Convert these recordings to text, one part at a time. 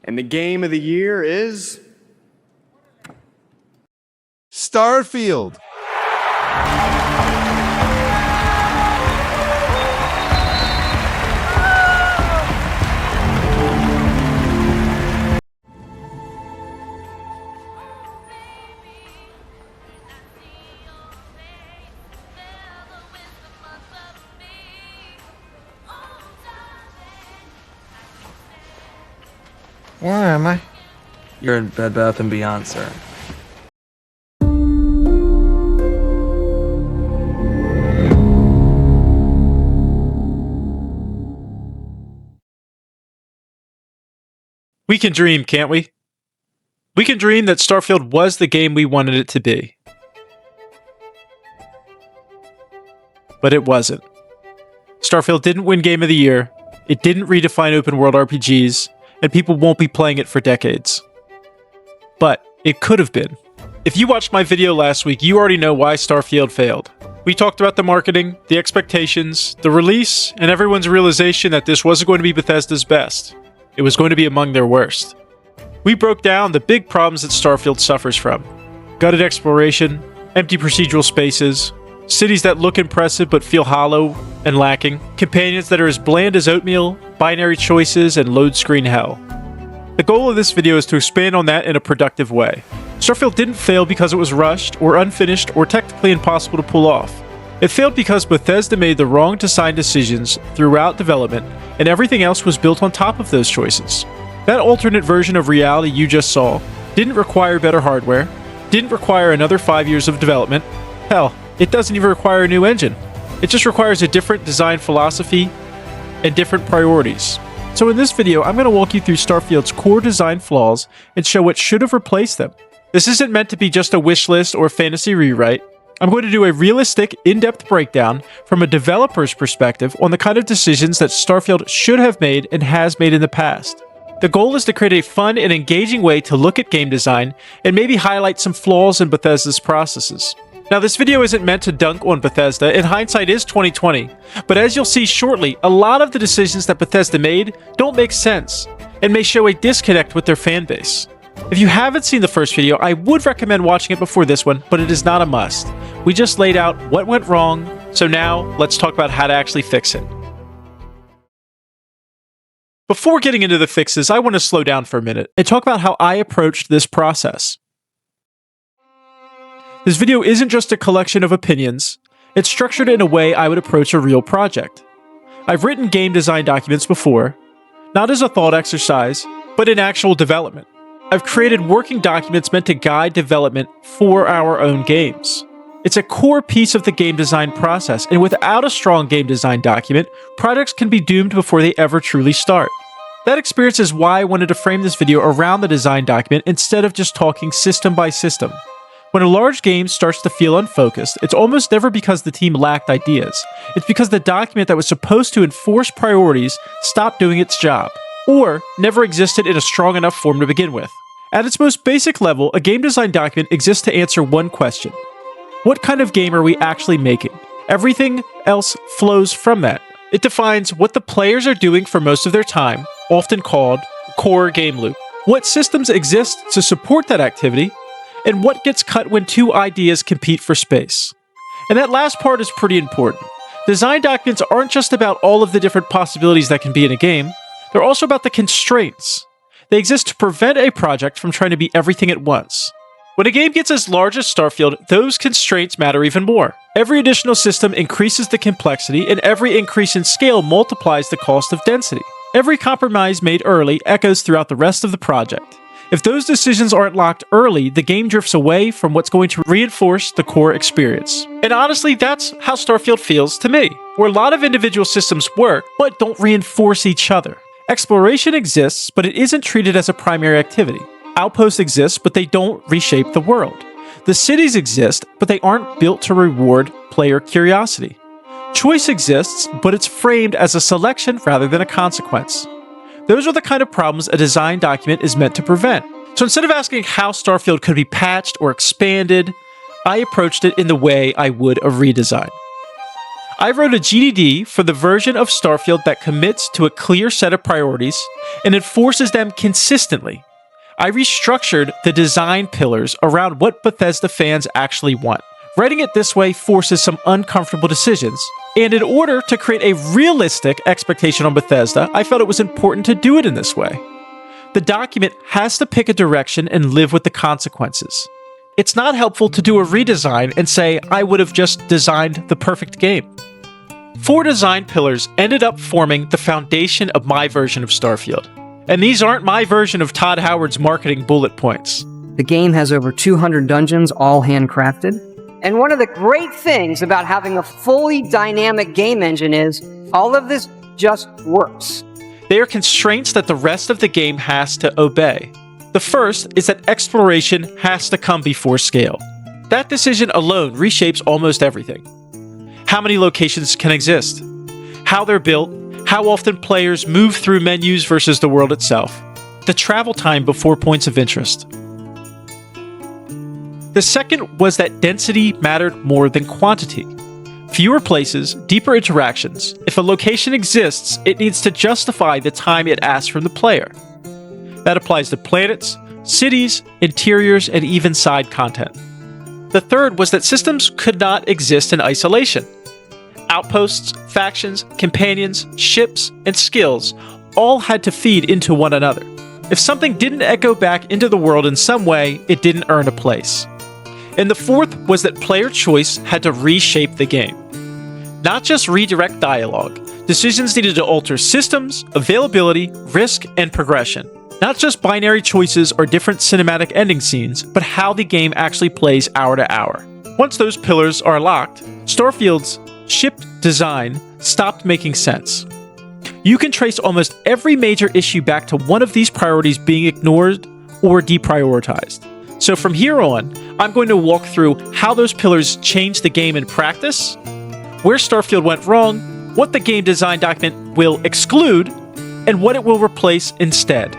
And the game of the year is... Starfield. Where am I? You're in Bed Bath & Beyond, sir. We can dream, can't we? We can dream that Starfield was the game we wanted it to be. But it wasn't. Starfield didn't win Game of the Year, it didn't redefine open world RPGs, and people won't be playing it for decades. But it could have been. If you watched my video last week, you already know why Starfield failed. We talked about the marketing, the expectations, the release, and everyone's realization that this wasn't going to be Bethesda's best. It was going to be among their worst. We broke down the big problems that Starfield suffers from. Gutted exploration, empty procedural spaces, cities that look impressive but feel hollow and lacking, companions that are as bland as oatmeal, binary choices, and load screen hell. The goal of this video is to expand on that in a productive way. Starfield didn't fail because it was rushed, or unfinished, or technically impossible to pull off. It failed because Bethesda made the wrong design decisions throughout development, and everything else was built on top of those choices. That alternate version of reality you just saw didn't require better hardware, didn't require another 5 years of development. Hell, it doesn't even require a new engine. It just requires a different design philosophy and different priorities. So in this video, I'm going to walk you through Starfield's core design flaws and show what should have replaced them. This isn't meant to be just a wish list or fantasy rewrite. I'm going to do a realistic, in-depth breakdown from a developer's perspective on the kind of decisions that Starfield should have made and has made in the past. The goal is to create a fun and engaging way to look at game design and maybe highlight some flaws in Bethesda's processes. Now, this video isn't meant to dunk on Bethesda, and hindsight is 2020, but as you'll see shortly, a lot of the decisions that Bethesda made don't make sense, and may show a disconnect with their fanbase. If you haven't seen the first video, I would recommend watching it before this one, but it is not a must. We just laid out what went wrong, so now let's talk about how to actually fix it. Before getting into the fixes, I want to slow down for a minute and talk about how I approached this process. This video isn't just a collection of opinions, it's structured in a way I would approach a real project. I've written game design documents before, not as a thought exercise, but in actual development. I've created working documents meant to guide development for our own games. It's a core piece of the game design process, and without a strong game design document, projects can be doomed before they ever truly start. That experience is why I wanted to frame this video around the design document instead of just talking system by system. When a large game starts to feel unfocused, it's almost never because the team lacked ideas. It's because the document that was supposed to enforce priorities stopped doing its job, or never existed in a strong enough form to begin with. At its most basic level, a game design document exists to answer one question. What kind of game are we actually making? Everything else flows from that. It defines what the players are doing for most of their time, often called core game loop. What systems exist to support that activity, and what gets cut when two ideas compete for space. And that last part is pretty important. Design documents aren't just about all of the different possibilities that can be in a game, they're also about the constraints. They exist to prevent a project from trying to be everything at once. When a game gets as large as Starfield, those constraints matter even more. Every additional system increases the complexity, and every increase in scale multiplies the cost of density. Every compromise made early echoes throughout the rest of the project. If those decisions aren't locked early, the game drifts away from what's going to reinforce the core experience. And honestly, that's how Starfield feels to me, where a lot of individual systems work, but don't reinforce each other. Exploration exists, but it isn't treated as a primary activity. Outposts exist, but they don't reshape the world. The cities exist, but they aren't built to reward player curiosity. Choice exists, but it's framed as a selection rather than a consequence. Those are the kind of problems a design document is meant to prevent. So instead of asking how Starfield could be patched or expanded, I approached it in the way I would a redesign. I wrote a GDD for the version of Starfield that commits to a clear set of priorities and enforces them consistently. I restructured the design pillars around what Bethesda fans actually want. Writing it this way forces some uncomfortable decisions, and in order to create a realistic expectation on Bethesda, I felt it was important to do it in this way. The document has to pick a direction and live with the consequences. It's not helpful to do a redesign and say, I would have just designed the perfect game. 4 design pillars ended up forming the foundation of my version of Starfield. And these aren't my version of Todd Howard's marketing bullet points. The game has over 200 dungeons, all handcrafted. And one of the great things about having a fully dynamic game engine is all of this just works. They are constraints that the rest of the game has to obey. The first is that exploration has to come before scale. That decision alone reshapes almost everything. How many locations can exist? How they're built? How often players move through menus versus the world itself? The travel time before points of interest. The second was that density mattered more than quantity. Fewer places, deeper interactions. If a location exists, it needs to justify the time it asks from the player. That applies to planets, cities, interiors, and even side content. The third was that systems could not exist in isolation. Outposts, factions, companions, ships, and skills all had to feed into one another. If something didn't echo back into the world in some way, it didn't earn a place. And the fourth was that player choice had to reshape the game. Not just redirect dialogue. Decisions needed to alter systems, availability, risk, and progression. Not just binary choices or different cinematic ending scenes, but how the game actually plays hour to hour. Once those pillars are locked, Starfield's shipped design stopped making sense. You can trace almost every major issue back to one of these priorities being ignored or deprioritized. So from here on, I'm going to walk through how those pillars changed the game in practice, where Starfield went wrong, what the game design document will exclude, and what it will replace instead.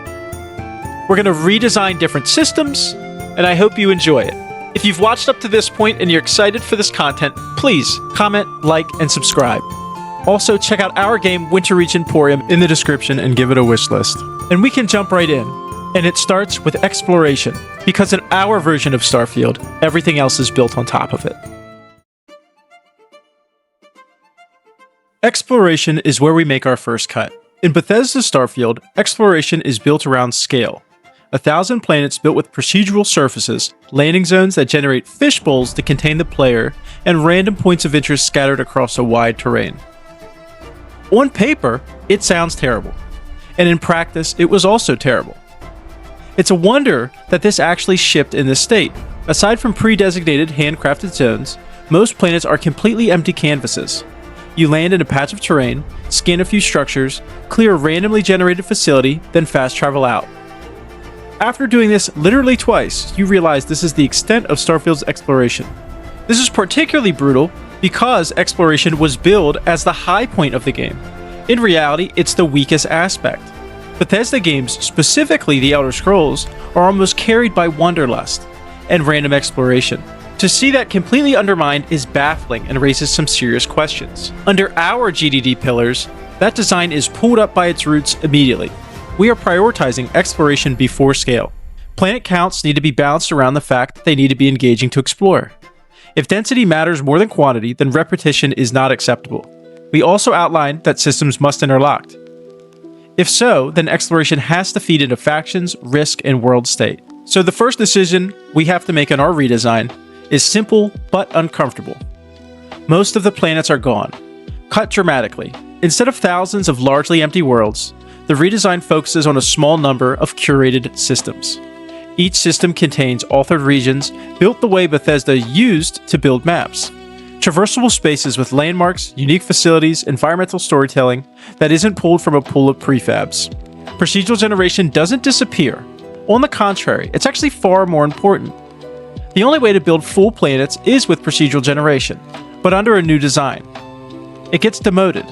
We're going to redesign different systems, and I hope you enjoy it. If you've watched up to this point and you're excited for this content, please comment, like, and subscribe. Also, check out our game, Winter Reach Emporium, In the description and give it a wish list. and we can jump right in. And it starts with exploration, because in our version of Starfield, everything else is built on top of it. Exploration is where we make our first cut. In Bethesda's Starfield, exploration is built around scale. 1,000 planets built with procedural surfaces, landing zones that generate fish bowls to contain the player, and random points of interest scattered across a wide terrain. On paper, it sounds terrible. And in practice, it was also terrible. It's a wonder that this actually shipped in this state. Aside from pre-designated handcrafted zones, most planets are completely empty canvases. You land in a patch of terrain, scan a few structures, clear a randomly generated facility, then fast travel out. After doing this literally twice, you realize this is the extent of Starfield's exploration. This is particularly brutal because exploration was billed as the high point of the game. In reality, it's the weakest aspect. Bethesda games, specifically The Elder Scrolls, are almost carried by wanderlust and random exploration. To see that completely undermined is baffling and raises some serious questions. Under our GDD pillars, that design is pulled up by its roots immediately. We are prioritizing exploration before scale. Planet counts need to be balanced around the fact that they need to be engaging to explore. If density matters more than quantity, then repetition is not acceptable. We also outline that systems must interlock. If so, then exploration has to feed into factions, risk, and world state. So the first decision we have to make in our redesign is simple but uncomfortable. Most of the planets are gone, cut dramatically. Instead of thousands of largely empty worlds, the redesign focuses on a small number of curated systems. Each system contains authored regions built the way Bethesda used to build maps. Traversable spaces with landmarks, unique facilities, environmental storytelling that isn't pulled from a pool of prefabs. Procedural generation doesn't disappear. On the contrary, it's actually far more important. The only way to build full planets is with procedural generation, but under a new design. It gets demoted.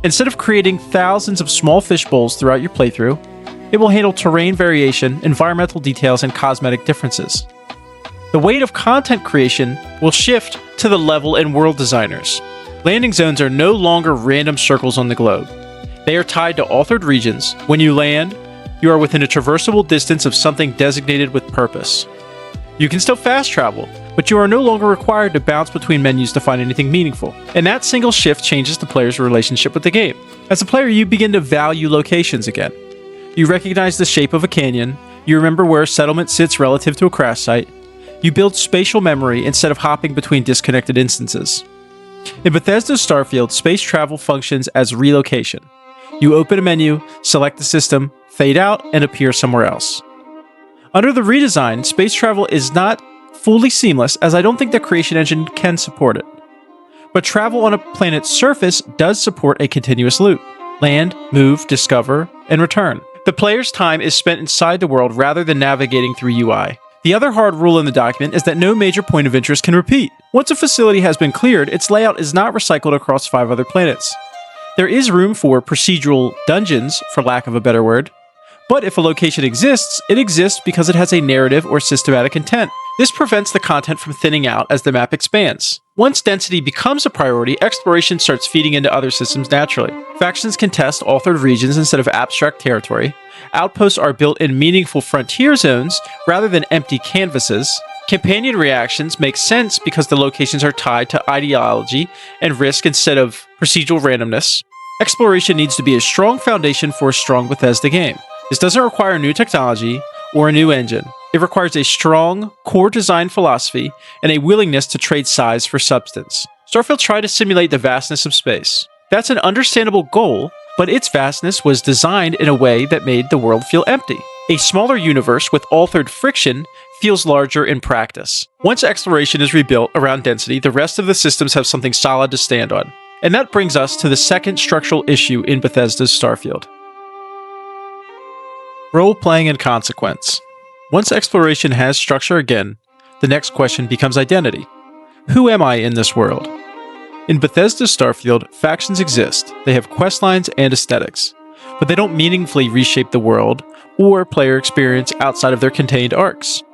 Instead of creating thousands of small fish bowls throughout your playthrough, it will handle terrain variation, environmental details, and cosmetic differences. The weight of content creation will shift to the level and world designers. Landing zones are no longer random circles on the globe. They are tied to authored regions. When you land, you are within a traversable distance of something designated with purpose. You can still fast travel, but you are no longer required to bounce between menus to find anything meaningful. And that single shift changes the player's relationship with the game. As a player, you begin to value locations again. You recognize the shape of a canyon, you remember where a settlement sits relative to a crash site, you build spatial memory instead of hopping between disconnected instances. In Bethesda's Starfield, space travel functions as relocation. You open a menu, select the system, fade out, and appear somewhere else. Under the redesign, space travel is not fully seamless, as I don't think the creation engine can support it. But travel on a planet's surface does support a continuous loop. Land, move, discover, and return. The player's time is spent inside the world rather than navigating through UI. The other hard rule in the document is that no major point of interest can repeat. Once a facility has been cleared, its layout is not recycled across 5 other planets. There is room for procedural dungeons, for lack of a better word, but if a location exists, it exists because it has a narrative or systematic intent. This prevents the content from thinning out as the map expands. Once density becomes a priority, exploration starts feeding into other systems naturally. Factions can test authored regions instead of abstract territory. Outposts are built in meaningful frontier zones rather than empty canvases. Companion reactions make sense because the locations are tied to ideology and risk instead of procedural randomness. Exploration needs to be a strong foundation for a strong Bethesda game. This doesn't require new technology or a new engine. It requires a strong core design philosophy and a willingness to trade size for substance. Starfield tried to simulate the vastness of space. That's an understandable goal, but its vastness was designed in a way that made the world feel empty. A smaller universe with authored friction feels larger in practice. Once exploration is rebuilt around density, the rest of the systems have something solid to stand on. And that brings us to the second structural issue in Bethesda's Starfield. Role-playing and consequence. Once exploration has structure again, the next question becomes identity. Who am I in this world? In Bethesda's Starfield, factions exist. They have questlines and aesthetics, but they don't meaningfully reshape the world or player experience outside of their contained arcs.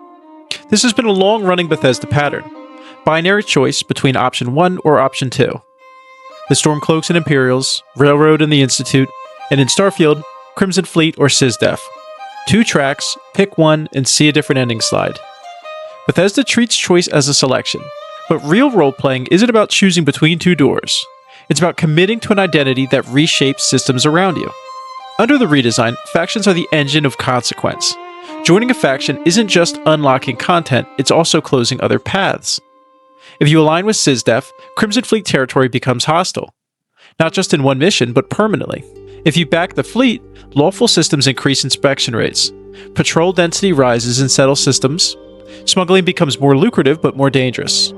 This has been a long-running Bethesda pattern. Binary choice between option 1 or option 2. The Stormcloaks and Imperials, Railroad and the Institute, and in Starfield, Crimson Fleet or SysDef. 2 tracks, pick one, and see a different ending slide. Bethesda treats choice as a selection, but real role-playing isn't about choosing between 2 doors. It's about committing to an identity that reshapes systems around you. Under the redesign, factions are the engine of consequence. Joining a faction isn't just unlocking content, it's also closing other paths. If you align with SysDef, Crimson Fleet territory becomes hostile. Not just in one mission, but permanently. If you back the fleet, lawful systems increase inspection rates. Patrol density rises in settled systems. Smuggling becomes more lucrative but more dangerous.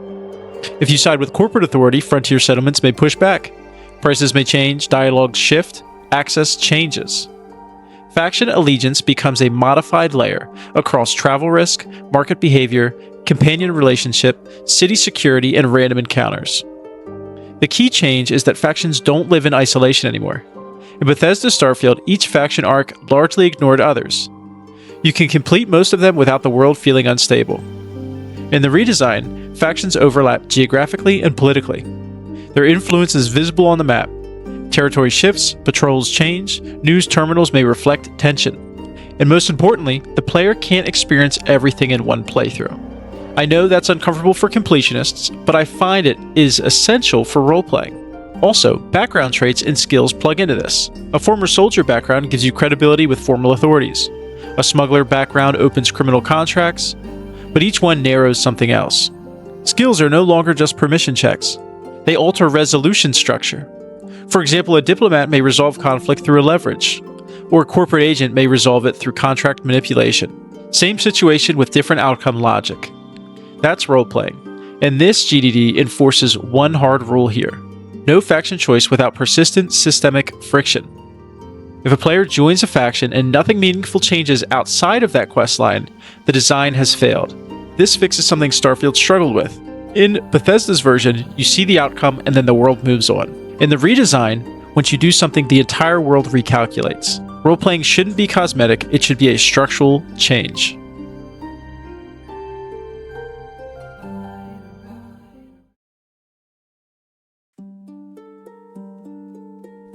If you side with corporate authority, frontier settlements may push back. Prices may change, dialogues shift, access changes. Faction allegiance becomes a modified layer across travel risk, market behavior, companion relationship, city security, and random encounters. The key change is that factions don't live in isolation anymore. In Bethesda's Starfield, each faction arc largely ignored others. You can complete most of them without the world feeling unstable. In the redesign, factions overlap geographically and politically. Their influence is visible on the map. Territory shifts, patrols change, news terminals may reflect tension. And most importantly, the player can't experience everything in one playthrough. I know that's uncomfortable for completionists, but I find it is essential for role-playing. Also, background traits and skills plug into this. A former soldier background gives you credibility with formal authorities. A smuggler background opens criminal contracts, but each one narrows something else. Skills are no longer just permission checks. They alter resolution structure. For example, a diplomat may resolve conflict through a leverage, or a corporate agent may resolve it through contract manipulation. Same situation with different outcome logic. That's role-playing, and this GDD enforces one hard rule here. No faction choice without persistent systemic friction. If a player joins a faction and nothing meaningful changes outside of that questline, the design has failed. This fixes something Starfield struggled with. In Bethesda's version, you see the outcome and then the world moves on. In the redesign, once you do something, the entire world recalculates. Role-playing shouldn't be cosmetic, it should be a structural change.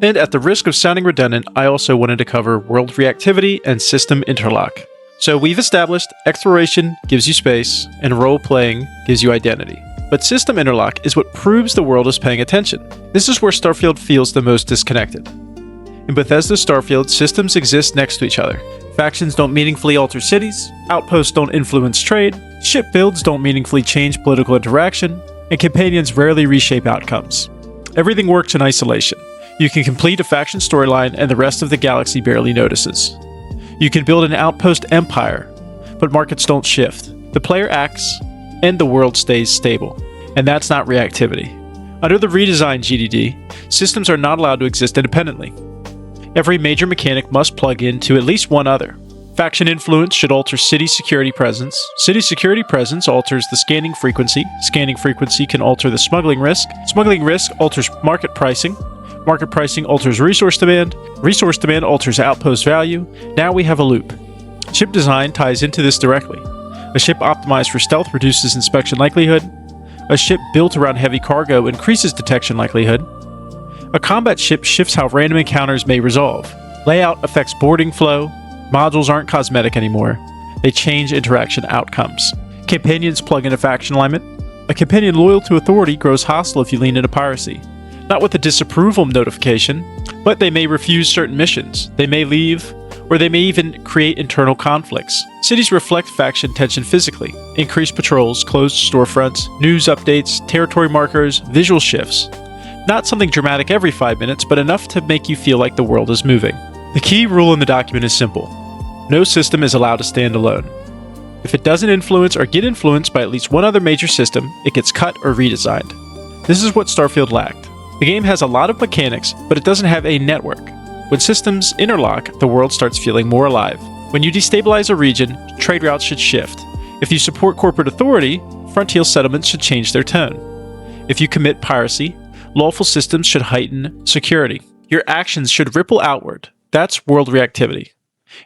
And at the risk of sounding redundant, I also wanted to cover world reactivity and system interlock. So we've established exploration gives you space, and role-playing gives you identity. But system interlock is what proves the world is paying attention. This is where Starfield feels the most disconnected. In Bethesda's Starfield, systems exist next to each other. Factions don't meaningfully alter cities, outposts don't influence trade, ship builds don't meaningfully change political interaction, and companions rarely reshape outcomes. Everything works in isolation. You can complete a faction storyline and the rest of the galaxy barely notices. You can build an outpost empire, but markets don't shift. The player acts, and the world stays stable. And that's not reactivity. Under the redesign GDD, systems are not allowed to exist independently. Every major mechanic must plug into at least one other. Faction influence should alter city security presence. City security presence alters the scanning frequency. Scanning frequency can alter the smuggling risk. Smuggling risk alters market pricing. Market pricing alters resource demand. Resource demand alters outpost value. Now we have a loop. Ship design ties into this directly. A ship optimized for stealth reduces inspection likelihood. A ship built around heavy cargo increases detection likelihood. A combat ship shifts how random encounters may resolve. Layout affects boarding flow. Modules aren't cosmetic anymore. They change interaction outcomes. Companions plug into faction alignment. A companion loyal to authority grows hostile if you lean into piracy. Not with a disapproval notification, but they may refuse certain missions. They may leave, or they may even create internal conflicts. Cities reflect faction tension physically. Increased patrols, closed storefronts, news updates, territory markers, visual shifts. Not something dramatic every 5 minutes, but enough to make you feel like the world is moving. The key rule in the document is simple. No system is allowed to stand alone. If it doesn't influence or get influenced by at least one other major system, it gets cut or redesigned. This is what Starfield lacked. The game has a lot of mechanics, but it doesn't have a network. When systems interlock, the world starts feeling more alive. When you destabilize a region, trade routes should shift. If you support corporate authority, frontier settlements should change their tone. If you commit piracy, lawful systems should heighten security. Your actions should ripple outward. That's world reactivity.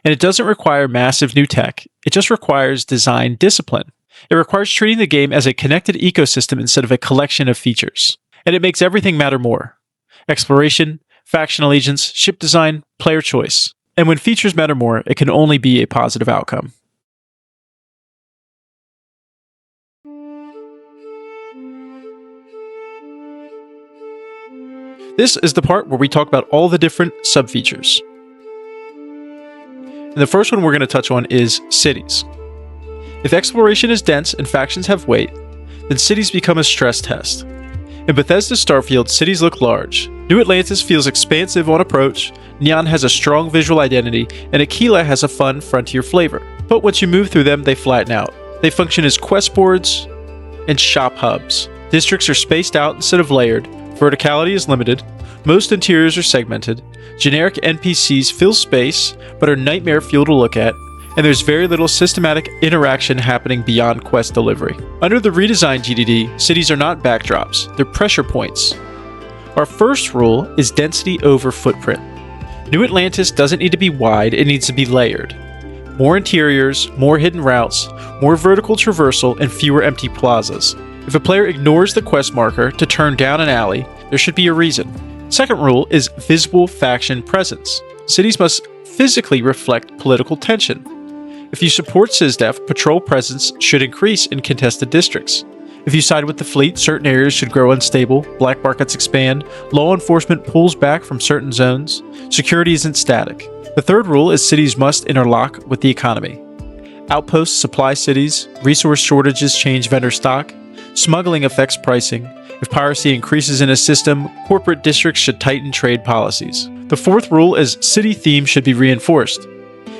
And it doesn't require massive new tech. It just requires design discipline. It requires treating the game as a connected ecosystem instead of a collection of features. And it makes everything matter more. Exploration, faction allegiance, ship design, player choice. And when features matter more, it can only be a positive outcome. This is the part where we talk about all the different sub-features. And the first one we're going to touch on is cities. If exploration is dense and factions have weight, then cities become a stress test. In Bethesda's Starfield, cities look large. New Atlantis feels expansive on approach, Neon has a strong visual identity, and Aquila has a fun frontier flavor. But once you move through them, they flatten out. They function as quest boards and shop hubs. Districts are spaced out instead of layered, verticality is limited, most interiors are segmented, generic NPCs fill space but are nightmare fuel to look at, and there's very little systematic interaction happening beyond quest delivery. Under the redesigned GDD, cities are not backdrops, they're pressure points. Our first rule is density over footprint. New Atlantis doesn't need to be wide, it needs to be layered. More interiors, more hidden routes, more vertical traversal, and fewer empty plazas. If a player ignores the quest marker to turn down an alley, there should be a reason. Second rule is visible faction presence. Cities must physically reflect political tension. If you support SysDef, patrol presence should increase in contested districts. If you side with the fleet, certain areas should grow unstable, black markets expand, law enforcement pulls back from certain zones, security isn't static. The third rule is cities must interlock with the economy. Outposts supply cities, resource shortages change vendor stock, smuggling affects pricing. If piracy increases in a system, corporate districts should tighten trade policies. The fourth rule is city themes should be reinforced.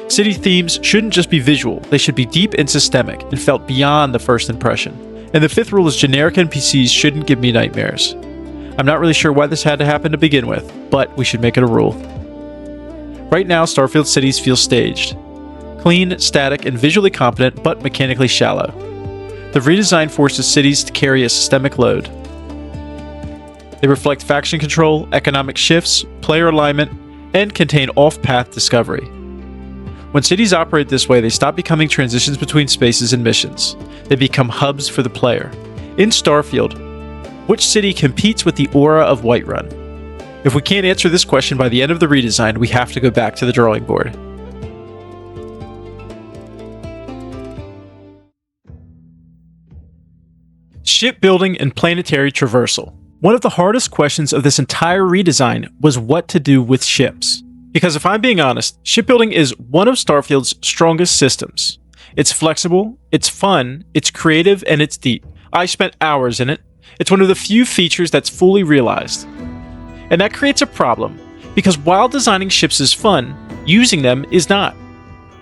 City themes shouldn't just be visual, they should be deep and systemic and felt beyond the first impression. And the fifth rule is generic NPCs shouldn't give me nightmares. I'm not really sure why this had to happen to begin with, but we should make it a rule. Right now, Starfield cities feel staged. Clean, static, and visually competent, but mechanically shallow. The redesign forces cities to carry a systemic load. They reflect faction control, economic shifts, player alignment, and contain off-path discovery. When cities operate this way, they stop becoming transitions between spaces and missions. They become hubs for the player. In Starfield, which city competes with the aura of Whiterun? If we can't answer this question by the end of the redesign, we have to go back to the drawing board. Shipbuilding and planetary traversal. One of the hardest questions of this entire redesign was what to do with ships. Because if I'm being honest, shipbuilding is one of Starfield's strongest systems. It's flexible, it's fun, it's creative, and it's deep. I spent hours in it. It's one of the few features that's fully realized. And that creates a problem, because while designing ships is fun, using them is not.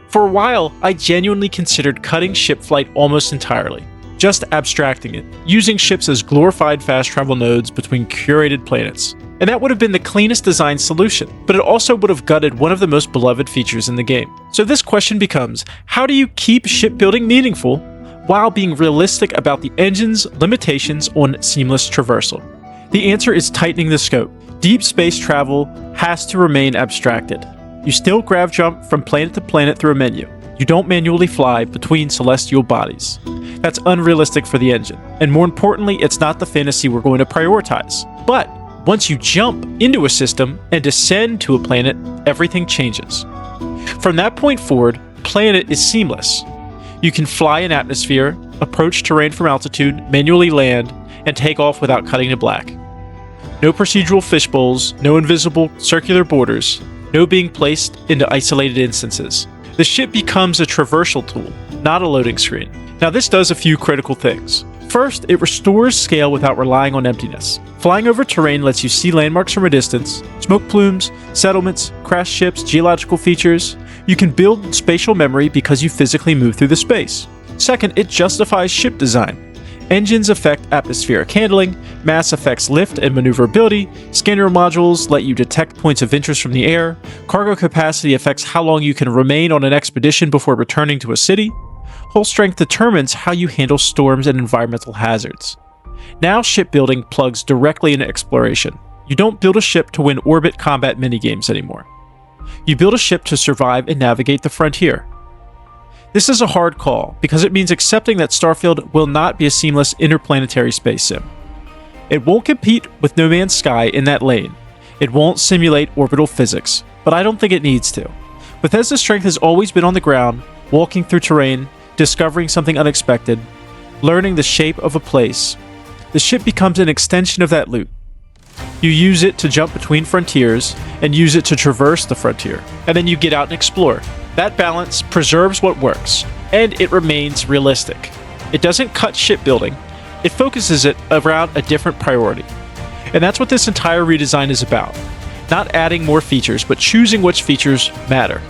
For a while, I genuinely considered cutting ship flight almost entirely, just abstracting it, using ships as glorified fast travel nodes between curated planets. And that would have been the cleanest design solution, but it also would have gutted one of the most beloved features in the game. So this question becomes, how do you keep shipbuilding meaningful while being realistic about the engine's limitations on seamless traversal? The answer is tightening the scope. Deep space travel has to remain abstracted. You still grav jump from planet to planet through a menu. You don't manually fly between celestial bodies. That's unrealistic for the engine. And more importantly, it's not the fantasy we're going to prioritize. But once you jump into a system and descend to a planet, everything changes. From that point forward, planet is seamless. You can fly in atmosphere, approach terrain from altitude, manually land, and take off without cutting to black. No procedural fishbowls, no invisible circular borders, no being placed into isolated instances. The ship becomes a traversal tool, not a loading screen. Now this does a few critical things. First, it restores scale without relying on emptiness. Flying over terrain lets you see landmarks from a distance, smoke plumes, settlements, crashed ships, geological features. You can build spatial memory because you physically move through the space. Second, it justifies ship design. Engines affect atmospheric handling, mass affects lift and maneuverability, scanner modules let you detect points of interest from the air, cargo capacity affects how long you can remain on an expedition before returning to a city, hull strength determines how you handle storms and environmental hazards. Now shipbuilding plugs directly into exploration. You don't build a ship to win orbit combat minigames anymore. You build a ship to survive and navigate the frontier. This is a hard call, because it means accepting that Starfield will not be a seamless interplanetary space sim. It won't compete with No Man's Sky in that lane. It won't simulate orbital physics, but I don't think it needs to. Bethesda's strength has always been on the ground, walking through terrain, discovering something unexpected, learning the shape of a place. The ship becomes an extension of that loop. You use it to jump between frontiers, and use it to traverse the frontier, and then you get out and explore. That balance preserves what works, and it remains realistic. It doesn't cut shipbuilding, it focuses it around a different priority. And that's what this entire redesign is about. Not adding more features, but choosing which features matter.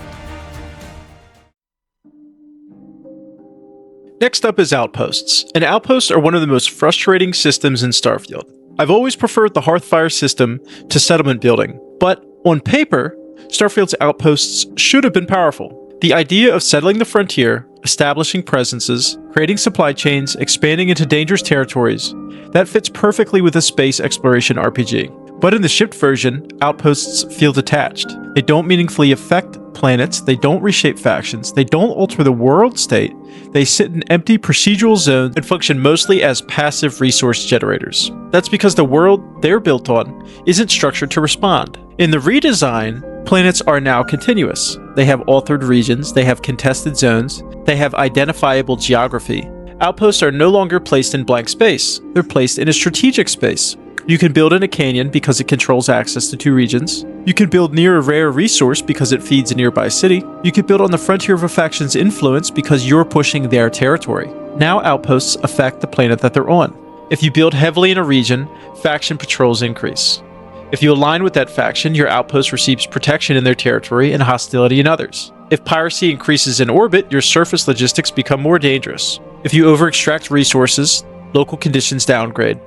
Next up is Outposts, and Outposts are one of the most frustrating systems in Starfield. I've always preferred the Hearthfire system to settlement building, but on paper, Starfield's Outposts should have been powerful. The idea of settling the frontier, establishing presences, creating supply chains, expanding into dangerous territories, that fits perfectly with a space exploration RPG. But in the shipped version, Outposts feel detached. They don't meaningfully affect planets, they don't reshape factions, they don't alter the world state, they sit in empty procedural zones and function mostly as passive resource generators. That's because the world they're built on isn't structured to respond. In the redesign, planets are now continuous. They have authored regions, they have contested zones, they have identifiable geography. Outposts are no longer placed in blank space, they're placed in a strategic space. You can build in a canyon because it controls access to two regions. You can build near a rare resource because it feeds a nearby city. You can build on the frontier of a faction's influence because you're pushing their territory. Now outposts affect the planet that they're on. If you build heavily in a region, faction patrols increase. If you align with that faction, your outpost receives protection in their territory and hostility in others. If piracy increases in orbit, your surface logistics become more dangerous. If you over-extract resources, local conditions downgrade.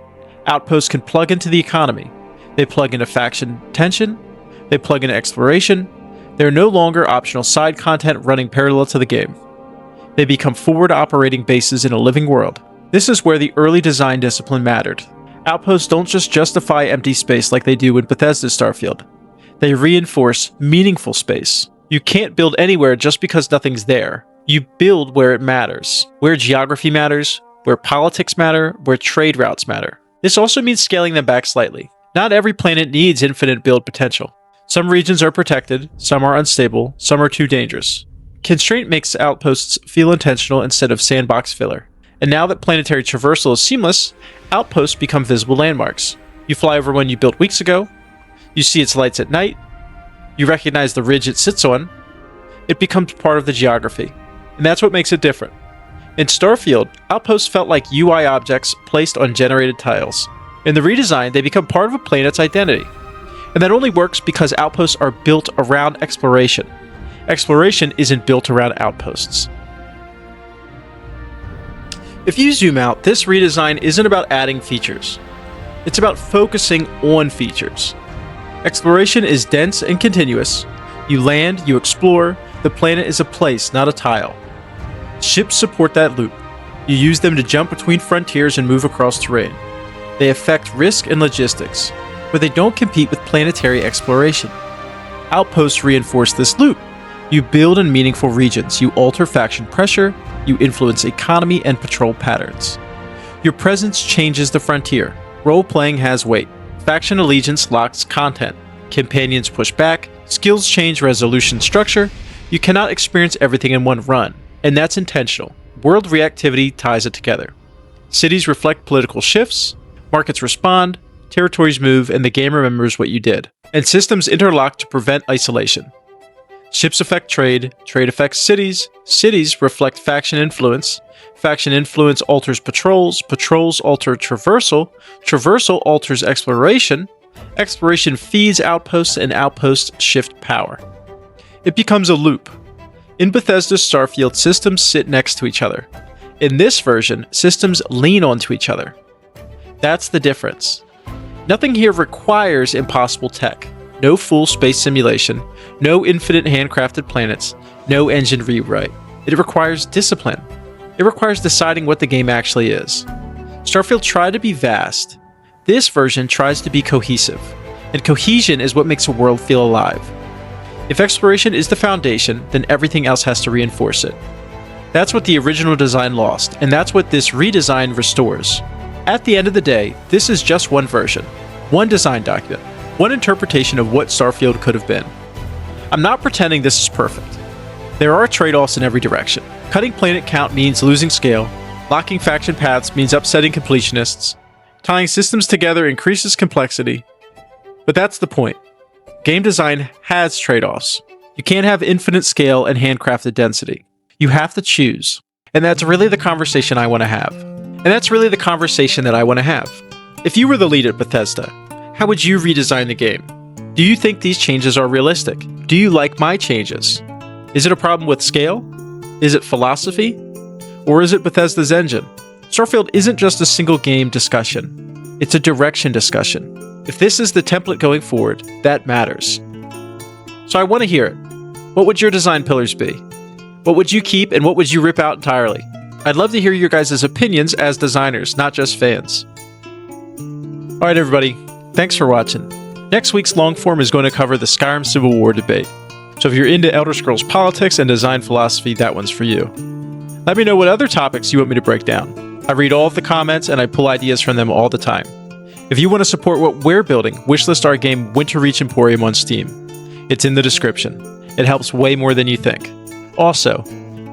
Outposts can plug into the economy. They plug into faction tension. They plug into exploration. They're no longer optional side content running parallel to the game. They become forward operating bases in a living world. This is where the early design discipline mattered. Outposts don't just justify empty space like they do in Bethesda's Starfield. They reinforce meaningful space. You can't build anywhere just because nothing's there. You build where it matters, where geography matters, where politics matter, where trade routes matter. This also means scaling them back slightly. Not every planet needs infinite build potential. Some regions are protected, some are unstable, some are too dangerous. Constraint makes Outposts feel intentional instead of sandbox filler. And now that planetary traversal is seamless, Outposts become visible landmarks. You fly over one you built weeks ago, you see its lights at night, you recognize the ridge it sits on, it becomes part of the geography. And that's what makes it different. In Starfield, Outposts felt like UI objects placed on generated tiles. In the redesign, they become part of a planet's identity. And that only works because Outposts are built around exploration. Exploration isn't built around Outposts. If you zoom out, this redesign isn't about adding features. It's about focusing on features. Exploration is dense and continuous. You land, you explore, the planet is a place, not a tile. Ships support that loop. You use them to jump between frontiers and move across terrain. They affect risk and logistics, but they don't compete with planetary exploration. Outposts reinforce this loop. You build in meaningful regions, you alter faction pressure, you influence economy and patrol patterns. Your presence changes the frontier. Role-playing has weight. Faction allegiance locks content. Companions push back. Skills change resolution structure. You cannot experience everything in one run, and that's intentional. World reactivity ties it together. Cities reflect political shifts. Markets respond. Territories move, and the game remembers what you did. And systems interlock to prevent isolation. Ships affect trade, trade affects cities, cities reflect faction influence alters patrols, patrols alter traversal, traversal alters exploration, exploration feeds outposts, and outposts shift power. It becomes a loop. In Bethesda's Starfield, systems sit next to each other. In this version, systems lean onto each other. That's the difference. Nothing here requires impossible tech. No full space simulation, no infinite handcrafted planets, no engine rewrite. It requires discipline. It requires deciding what the game actually is. Starfield tried to be vast. This version tries to be cohesive, and cohesion is what makes a world feel alive. If exploration is the foundation, then everything else has to reinforce it. That's what the original design lost, and that's what this redesign restores. At the end of the day, this is just one version, one design document, one interpretation of what Starfield could have been. I'm not pretending this is perfect. There are trade-offs in every direction. Cutting planet count means losing scale, locking faction paths means upsetting completionists, tying systems together increases complexity. But that's the point. Game design has trade-offs. You can't have infinite scale and handcrafted density. You have to choose. And that's really the conversation I want to have. And that's really the conversation that I want to have. If you were the lead at Bethesda, how would you redesign the game? Do you think these changes are realistic? Do you like my changes? Is it a problem with scale? Is it philosophy? Or is it Bethesda's engine? Starfield isn't just a single game discussion. It's a direction discussion. If this is the template going forward, that matters. So I want to hear it. What would your design pillars be? What would you keep and what would you rip out entirely? I'd love to hear your guys' opinions as designers, not just fans. Alright everybody, thanks for watching. Next week's long form is going to cover the Skyrim Civil War debate. So if you're into Elder Scrolls politics and design philosophy, that one's for you. Let me know what other topics you want me to break down. I read all of the comments and I pull ideas from them all the time. If you want to support what we're building, wishlist our game Winterreach Emporium on Steam. It's in the description. It helps way more than you think. Also,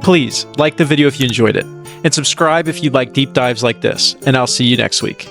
please like the video if you enjoyed it, and subscribe if you like deep dives like this, and I'll see you next week.